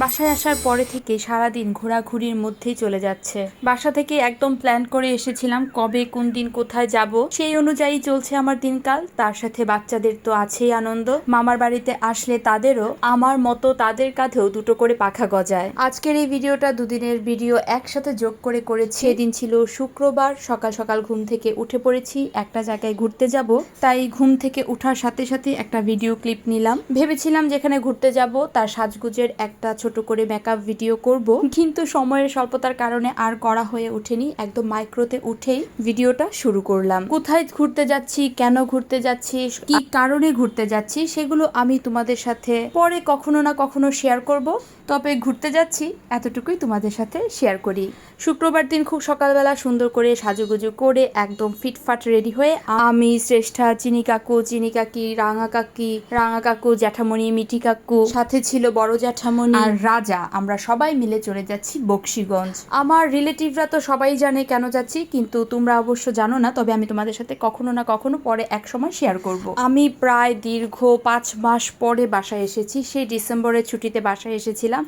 বাসায় আসার পরে থেকে সারাদিন ঘোরাঘুরির মধ্যেই চলে যাচ্ছে। বাসা থেকে একদম প্ল্যান করে এসেছিলাম কবে কোন দিন কোথায় যাব, সেই অনুযায়ী চলছে আমার দিনকাল। তার সাথে বাচ্চাদের তো আছেই আনন্দ, মামার বাড়িতে আসলে তাদেরও আমার মতো তাদের কাঁধেও দুটো করে পাখা গজায়। আজকের এই ভিডিওটা দুদিনের ভিডিও একসাথে যোগ করে করেছি। সেদিন ছিল শুক্রবার, সকাল সকাল ঘুম থেকে উঠে পড়েছি, একটা জায়গায় ঘুরতে যাব। তাই ঘুম থেকে উঠার সাথে সাথে একটা ভিডিও ক্লিপ নিলাম। ভেবেছিলাম যেখানে ঘুরতে যাব তার সাজগুজের একটা ছোট করে মেকআপ ভিডিও করব, কিন্তু সময়ের স্বল্পতার কারণে আর করা হয়ে ওঠেনি। একদম মাইক্রোতে উঠেই ভিডিওটা শুরু করলাম। কোথায় ঘুরতে যাচ্ছি, কেন ঘুরতে যাচ্ছি, কি কারণে ঘুরতে যাচ্ছি, সেগুলো আমি তোমাদের সাথে পরে কখনো না কখনো শেয়ার করব। তবে ঘুরতে যাচ্ছি এতটুকুই তোমাদের সাথে শেয়ার করি। শুক্রবার দিন খুব সকালবেলা সুন্দর করে সাজুগুজু করে একদম ফিটফাট রেডি হয়ে আমি, শ্রেষ্ঠা, চিনি কাকু, চিনি কাকি, রাঙা কাকু, জ্যাঠামণি, মিঠি কাকু, সাথে ছিল বড় জ্যাঠামণি আর রাজা, আমরা সবাই মিলে চলে যাচ্ছি বকশীগঞ্জ। আমার রিলেটিভরা তো সবাই জানে কেন যাচ্ছি, কিন্তু তোমরা অবশ্য জানো না। তবে আমি তোমাদের সাথে কখনো না কখনো পরে এক সময় শেয়ার করব। আমি প্রায় দীর্ঘ 5 মাস পরে বাসায় এসেছি। সেই ডিসেম্বরের ছুটিতে বাসায় এসেছিলাম।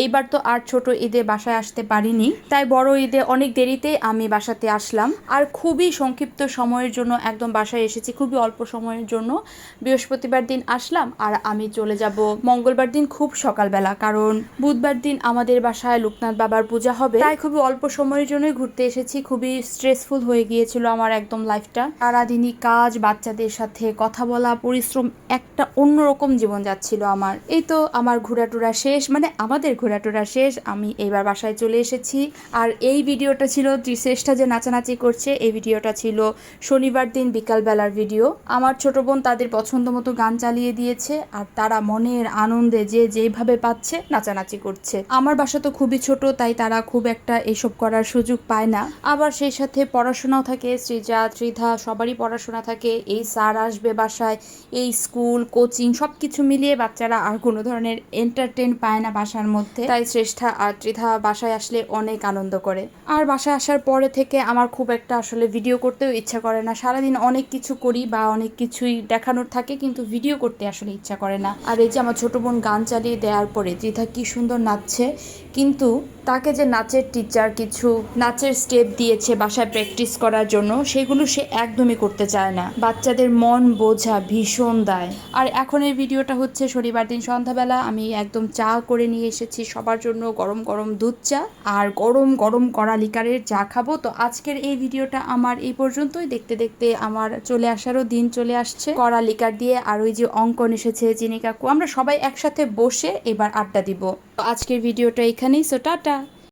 এইবার তো আর ছোট ঈদে বাসায় আসতে পারিনি, তাই বড় ঈদে অনেক দেরিতে আমি বাসাতে আসলাম। আর খুবই সংক্ষিপ্ত সময়ের জন্য একদম বাসায় এসেছি, খুবই অল্প সময়ের জন্য। বৃহস্পতিবার দিন আসলাম আর আমি চলে যাব মঙ্গলবার দিন খুব সকালবেলা, কারণ বুধবার দিন আমাদের বাসায় লোকনাথ বাবার পূজা হবে। তাই খুবই অল্প সময়ের জন্যই ঘুরতে এসেছি। খুবই স্ট্রেসফুল হয়ে গিয়েছিল আমার একদম লাইফটা। সারাদিনই কাজ, বাচ্চাদের সাথে কথা বলা, পরিশ্রম, একটা অন্যরকম জীবন যাচ্ছিল আমার। এই তো আমার ঘোরাটোরা শেষ, মানে আমাদের ঘোরাটোরা শেষ। আমি এইবার বাসায় চলে এসেছি। আর এই ভিডিওটা ছিল শ্রেষ্ঠা যে নাচানাচি করছে, এই ভিডিওটা ছিল শনিবার দিন বিকালবেলার ভিডিও। আমার ছোট বোন তাদের পছন্দ মতো গান চালিয়ে দিয়েছে, আর তারা মনের আনন্দে যে যেইভাবে পাচ্ছে নাচানাচি করছে। আমার বাসা তো খুবই ছোট, তাই তারা খুব একটা এইসব করার সুযোগ পায় না। আবার সেই সাথে পড়াশোনাও থাকে, সৃজা, ত্রিধা সবারই পড়াশোনা থাকে। এই স্যার আসবে বাসায়, এই স্কুল, কোচিং সবকিছু মিলিয়ে বাচ্চারা আর কোনো ধরনের এন্টারটেন পায় না বাসার মধ্যে। তাই শ্রেষ্ঠা আর ত্রিধা বাসায় আসলে অনেক আনন্দ করে। আর বাসায় আসার পরে থেকে আমার খুব একটা আসলে ভিডিও করতেও ইচ্ছা করে না। সারাদিন অনেক কিছু করি বা অনেক কিছুই দেখানোর থাকে, কিন্তু ভিডিও করতে আসলে ইচ্ছা করে না। আর এই যে আমার ছোট বোন গান চালিয়ে দেওয়ার পরে ত্রিধা কি সুন্দর নাচছে, কিন্তু তাকে যে নাচের টিচার কিছু নাচের স্টেপ দিয়েছে বাসায় প্র্যাকটিস করার জন্য, সেগুলো সে একদমই করতে চায় না। বাচ্চাদের মন বোঝা ভীষণ দায়। আর এখন এই ভিডিওটা হচ্ছে শনিবার দিন সন্ধ্যাবেলা। আমি একদম চা করে নিয়ে এসেছি সবার জন্য, গরম গরম দুধ চা আর গরম গরম কড়া লিকারের চা খাবো। তো আজকের এই ভিডিওটা আমার এই পর্যন্তই। দেখতে দেখতে আমার চলে আসারও দিন চলে আসছে, কড়া লিকার দিয়ে। আর ওই যে অঙ্কন এসেছে, চিনি কাকু, আমরা সবাই একসাথে বসে এবার আড্ডা দিব। আজকের ভিডিওটা এখানেই। So tata.